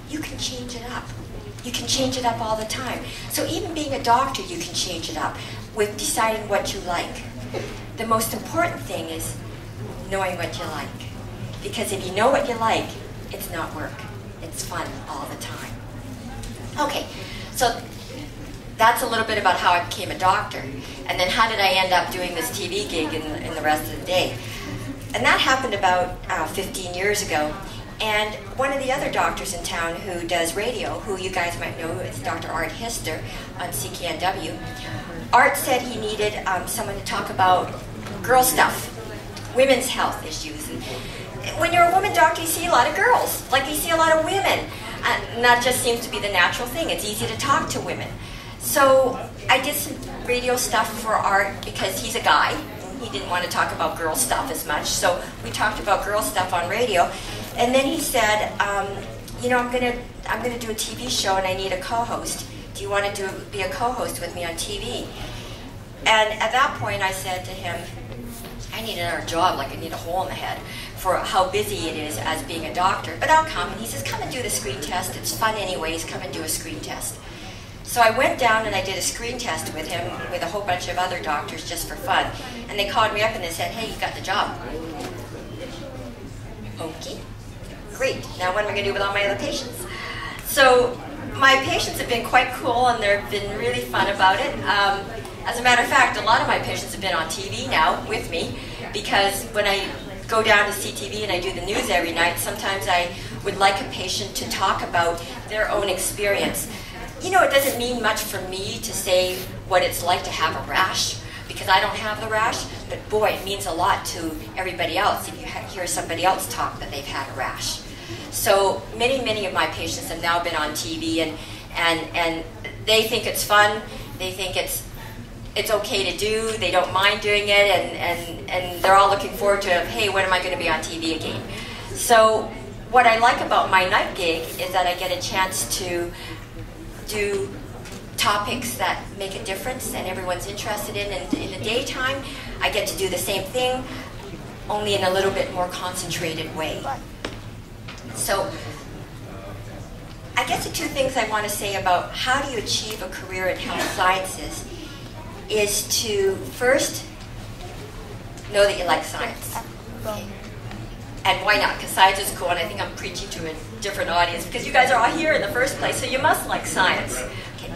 you can change it up. You can change it up all the time. So even being a doctor, you can change it up with deciding what you like. The most important thing is knowing what you like. Because if you know what you like, it's not work. It's fun all the time. Okay, so that's a little bit about how I became a doctor. And then how did I end up doing this TV gig in the rest of the day? And that happened about 15 years ago. And one of the other doctors in town who does radio, who you guys might know, is Dr. Art Hister on CKNW. Art said he needed someone to talk about girl stuff, women's health issues. And when you're a woman doctor, you see a lot of girls, like you see a lot of women. And that just seems to be the natural thing. It's easy to talk to women. So I did some radio stuff for Art because he's a guy. He didn't want to talk about girl stuff as much, so we talked about girl stuff on radio. And then he said, you know, I'm gonna do a TV show and I need a co-host. Do you want to be a co-host with me on TV? And at that point I said to him, I need another job, like I need a hole in the head for how busy it is as being a doctor, but I'll come. And he says, come and do the screen test. It's fun anyways, come and do a screen test. So I went down and I did a screen test with him with a whole bunch of other doctors just for fun. And they called me up and they said, hey, you got the job. Okay, great. Now what am I going to do with all my other patients? So my patients have been quite cool and they've been really fun about it. As a matter of fact, a lot of my patients have been on TV now with me because when I go down to CTV and I do the news every night, sometimes I would like a patient to talk about their own experience. You know, it doesn't mean much for me to say what it's like to have a rash, because I don't have the rash, but boy, it means a lot to everybody else if you hear somebody else talk that they've had a rash. So many of my patients have now been on TV and they think it's fun, they think it's okay to do, they don't mind doing it, and they're all looking forward to, hey, when am I going to be on TV again? So what I like about my night gig is that I get a chance to do topics that make a difference and everyone's interested in. And in the daytime, I get to do the same thing, only in a little bit more concentrated way. So I guess the two things I want to say about how do you achieve a career in health sciences is to first know that you like science. Okay. And why not? Because science is cool, and I think I'm preaching to a different audience because you guys are all here in the first place, so you must like science. Okay.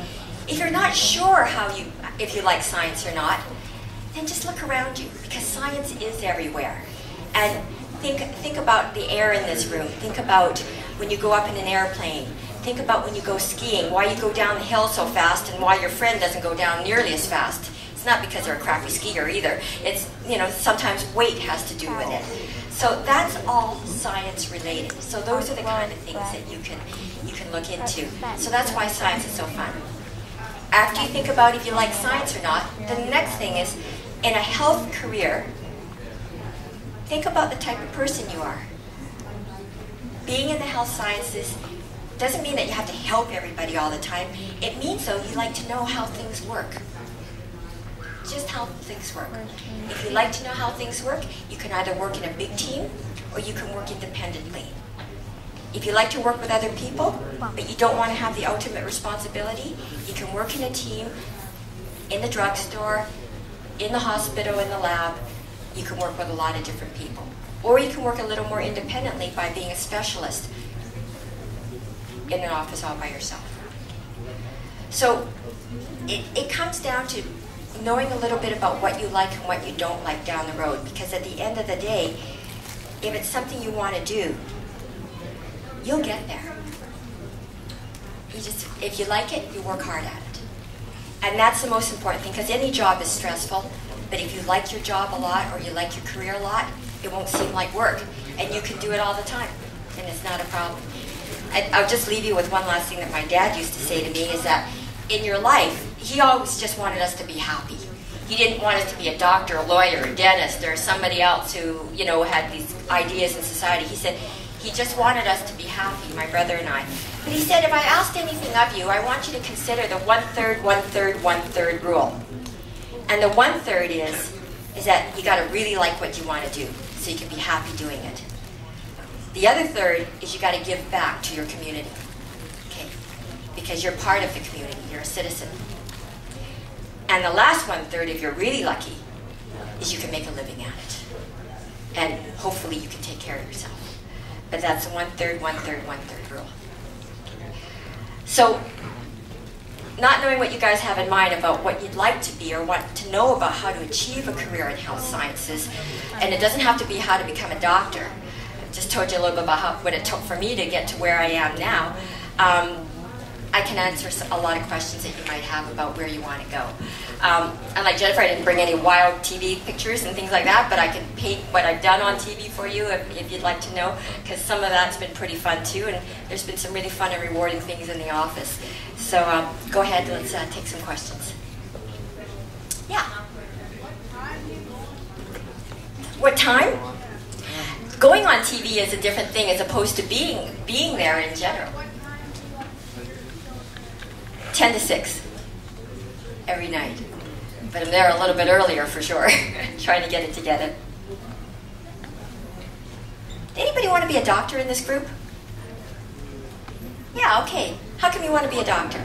If you're not sure if you like science or not, then just look around you, because science is everywhere. And think about the air in this room. Think about when you go up in an airplane. Think about when you go skiing, why you go down the hill so fast and why your friend doesn't go down nearly as fast. It's not because they're a crappy skier either. It's, you know, sometimes weight has to do with it. So that's all science related. So those are the kind of things that you can look into. So that's why science is so fun. After you think about if you like science or not, the next thing is, in a health career, think about the type of person you are. Being in the health sciences doesn't mean that you have to help everybody all the time. It means, though, you like to know how things work. Just how things work. If you like to know how things work, you can either work in a big team or you can work independently. If you like to work with other people, but you don't want to have the ultimate responsibility, you can work in a team, in the drugstore, in the hospital, in the lab. You can work with a lot of different people. Or you can work a little more independently by being a specialist in an office all by yourself. So it comes down to knowing a little bit about what you like and what you don't like down the road, because at the end of the day, if it's something you want to do, you'll get there. If you like it, you work hard at it. And that's the most important thing, because any job is stressful, but if you like your job a lot or you like your career a lot, it won't seem like work, and you can do it all the time, and it's not a problem. I'll just leave you with one last thing that my dad used to say to me, is that in your life, he always just wanted us to be happy. He didn't want us to be a doctor, a lawyer, a dentist, or somebody else who, you know, had these ideas in society. He said he just wanted us to be happy, my brother and I. But he said, if I asked anything of you, I want you to consider the 1/3, 1/3, 1/3 rule. And the 1/3 is that you got to really like what you want to do, so you can be happy doing it. The other third is you got to give back to your community. because you're part of the community, you're a citizen. And the last 1/3, if you're really lucky, is you can make a living at it. And hopefully you can take care of yourself. But that's the 1/3, 1/3, 1/3 rule. So, not knowing what you guys have in mind about what you'd like to be or want to know about how to achieve a career in health sciences, and it doesn't have to be how to become a doctor. I just told you a little bit about what it took for me to get to where I am now. I can answer a lot of questions that you might have about where you want to go. And like Jennifer, I didn't bring any wild TV pictures and things like that, but I can paint what I've done on TV for you if you'd like to know, because some of that's been pretty fun too, and there's been some really fun and rewarding things in the office. So go ahead, let's take some questions. Yeah. What time? Going on TV is a different thing as opposed to being there in general. 10 to 6 every night. But I'm there a little bit earlier for sure, trying to get it together. Anybody want to be a doctor in this group? Yeah, okay. How come you want to be a doctor?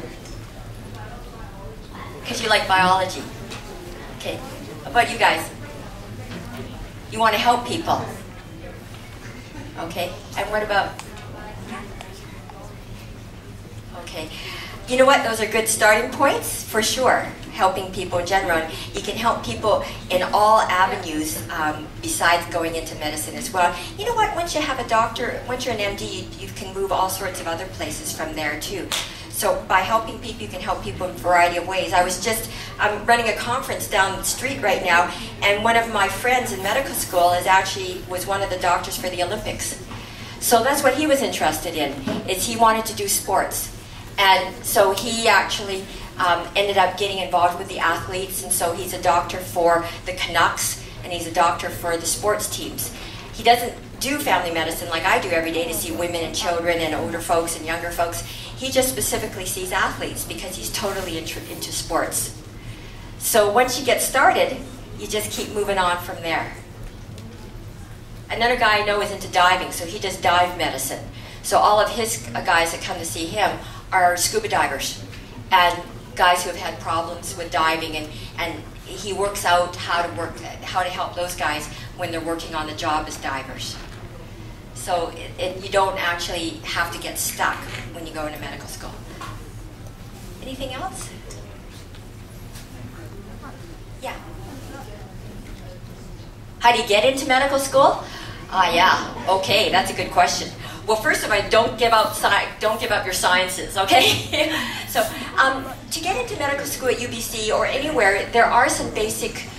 Because you like biology. Okay. How about you guys? You want to help people. Okay. And what about? Okay. You know what? Those are good starting points for sure. Helping people in general. You can help people in all avenues besides going into medicine as well. You know what? Once you have a doctor, once you're an MD, you can move all sorts of other places from there too. So by helping people, you can help people in a variety of ways. I'm running a conference down the street right now, and one of my friends in medical school was one of the doctors for the Olympics. So that's what he was interested in, is he wanted to do sports. And so he actually ended up getting involved with the athletes, and so he's a doctor for the Canucks, and he's a doctor for the sports teams. He doesn't do family medicine like I do every day to see women and children and older folks and younger folks. He just specifically sees athletes because he's totally into sports. So once you get started, you just keep moving on from there. Another guy I know is into diving, so he does dive medicine. So all of his guys that come to see him are scuba divers and guys who have had problems with diving, and he works out how to help those guys when they're working on the job as divers. So you don't actually have to get stuck when you go into medical school. Anything else? Yeah. How do you get into medical school? Yeah. Okay, that's a good question. Well, first of all, don't give up your sciences, okay? So, to get into medical school at UBC or anywhere, there are some basic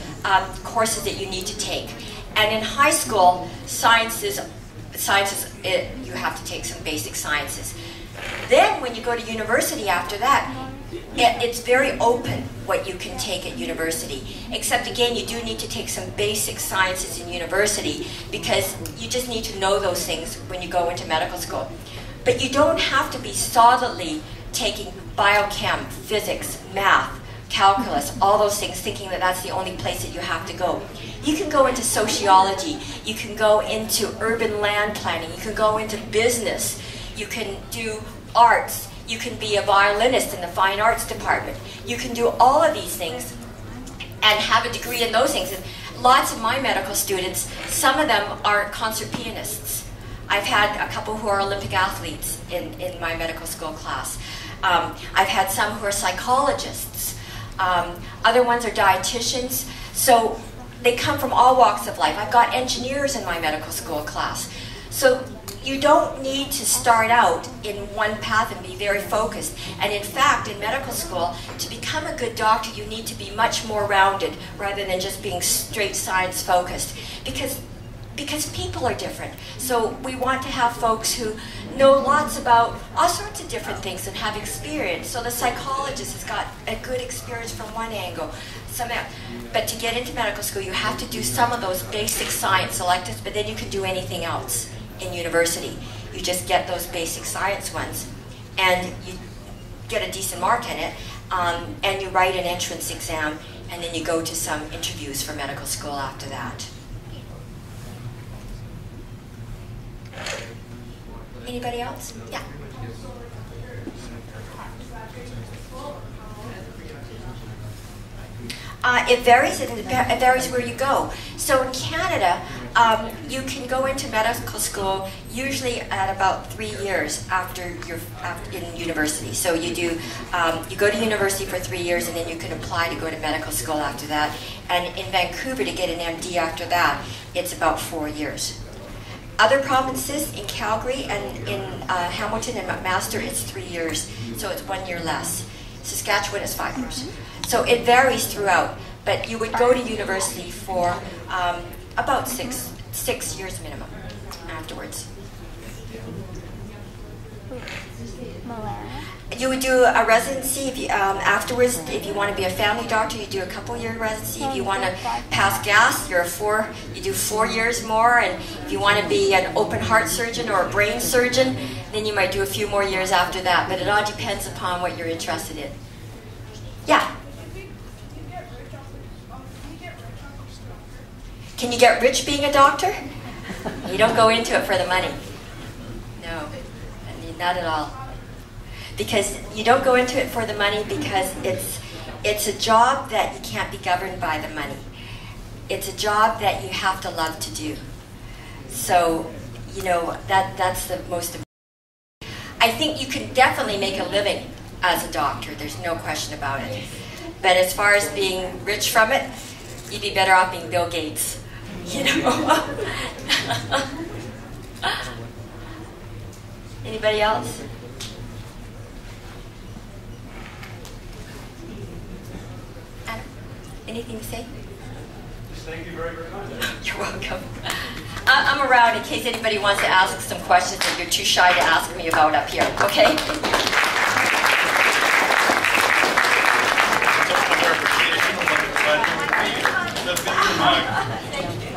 courses that you need to take. And in high school, you have to take some basic sciences. Then, when you go to university after that, it's very open what you can take at university. Except again, you do need to take some basic sciences in university because you just need to know those things when you go into medical school. But you don't have to be solidly taking biochem, physics, math, calculus, all those things, thinking that that's the only place that you have to go. You can go into sociology, you can go into urban land planning, you can go into business, you can do arts, you can be a violinist in the fine arts department. You can do all of these things and have a degree in those things. And lots of my medical students, some of them are concert pianists. I've had a couple who are Olympic athletes in my medical school class. I've had some who are psychologists. Other ones are dietitians. So they come from all walks of life. I've got engineers in my medical school class. So you don't need to start out in one path and be very focused. And in fact, in medical school, to become a good doctor, you need to be much more rounded rather than just being straight science focused. Because people are different. So we want to have folks who know lots about all sorts of different things and have experience. So the psychologist has got a good experience from one angle. But to get into medical school, you have to do some of those basic science electives, but then you can do anything else in university. You just get those basic science ones, and you get a decent mark in it, and you write an entrance exam, and then you go to some interviews for medical school after that. Anybody else? Yeah. It varies, and it varies where you go. So in Canada, you can go into medical school usually at about 3 years after you're in university. So you do, you go to university for 3 years, and then you can apply to go to medical school after that. And in Vancouver, to get an MD after that, it's about 4 years. Other provinces, in Calgary and in Hamilton and McMaster, it's 3 years, so it's 1 year less. Saskatchewan is 5 years. So it varies throughout, but you would go to university for about six years minimum afterwards. You would do a residency if you, afterwards. If you want to be a family doctor, you do a couple-year residency. If you want to pass gas, you do 4 years more. And if you want to be an open heart surgeon or a brain surgeon, then you might do a few more years after that. But it all depends upon what you're interested in. Yeah. Can you get rich being a doctor? You don't go into it for the money. No, I mean, not at all. Because you don't go into it for the money because it's a job that you can't be governed by the money. It's a job that you have to love to do. So, you know, that's the most important. I think you can definitely make a living as a doctor. There's no question about it. But as far as being rich from it, you'd be better off being Bill Gates, you know. Anybody else? Anything to say? Thank you very, very much. You're welcome. I'm around in case anybody wants to ask some questions that you're too shy to ask me about up here, okay? Just for clarification, what the question would be, the video mug. Thank you.